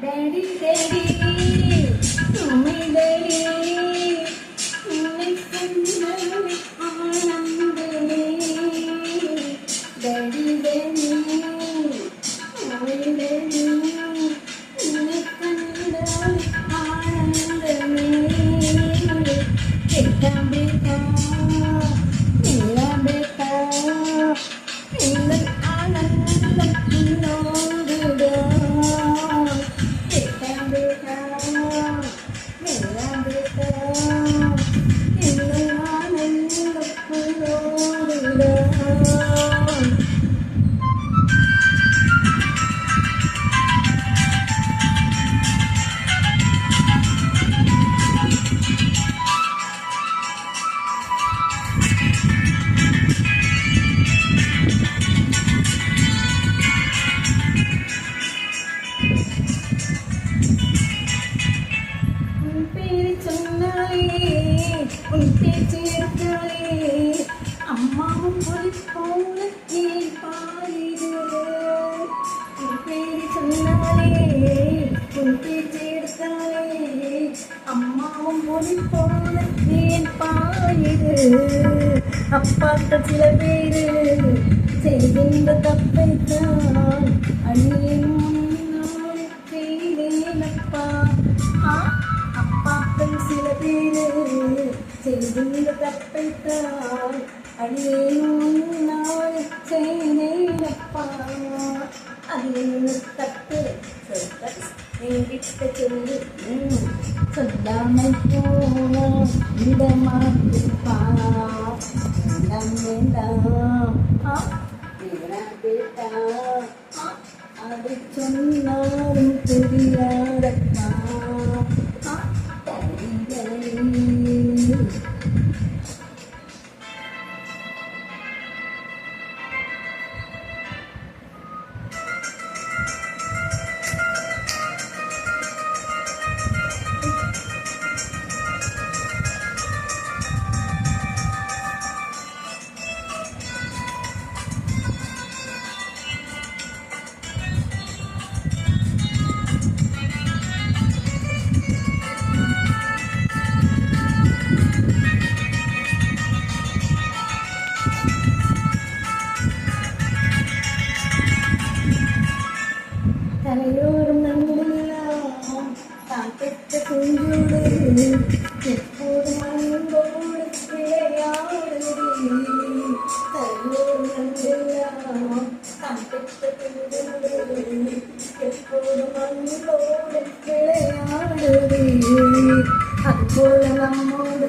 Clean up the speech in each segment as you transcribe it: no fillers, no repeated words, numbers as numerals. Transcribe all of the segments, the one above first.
daddy daddy तुम्हें daddy तुम्हें सुंदर आनंद में डैडी डैडी तुम्हें डैडी तुम्हें सुंदर आनंद में बेटा बेटा मेरा बेटा इंद्र आनंद किन्नोरुडा बेटा बेटा मेरा बेटा इंद्र आनंद किन्नोरुडा உன் பேச்சு இருக்காளே அம்மாவும் போய் போல நீ பாடிடு உன் பேரு சொன்னாலே உன் பேச்சு எடுத்தாலே அம்மாவும் போய் போல நீ பாடிடு அப்பாட்ட சில பேரு செய்கின்ற தப்பைத்தான் அழியும் செய்தேனப்பா அப்பாக்கள் சில பேரு செய்கின்ற தப்பைத்தான் அழியும் நாள் செய்தேனப்பா அது என்ன தப்பு என்கிட்ட சொல்லு சொல்லாமல் போனோம் விடமாட்டுப்பா வேண்டாம் வேண்டாம் பேட்டா அதை சொன்னாலும் தெரியாதப்பா தலையோரும் நன்றிலாம் தான் பெற்ற குஞ்சோடு எப்போதும் அன்போடு விளையாடுது தலையோரும் நன்றிலாம் தான் பெற்ற குஞ்சோடு எப்போதும் அன்போடு விளையாடுது அதுபோல நம்மோடு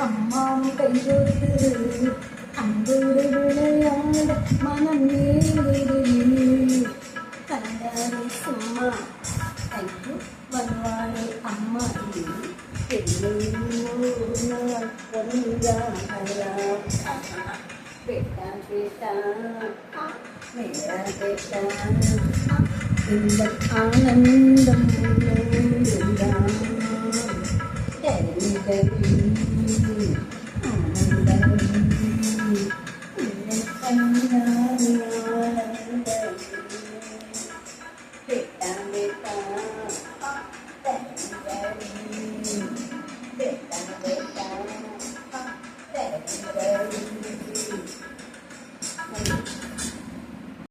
அம்மாவும் கைகோர்த்து அன்போடு விளையாட மனம் ஏறுது கண்டாரே சும்மா ஐயோ வருவாரே அம்மா நாள் பொன்றாங்களா பேட்டா பேட்டா மேரா பேட்டா இந்த ஆனந்தம்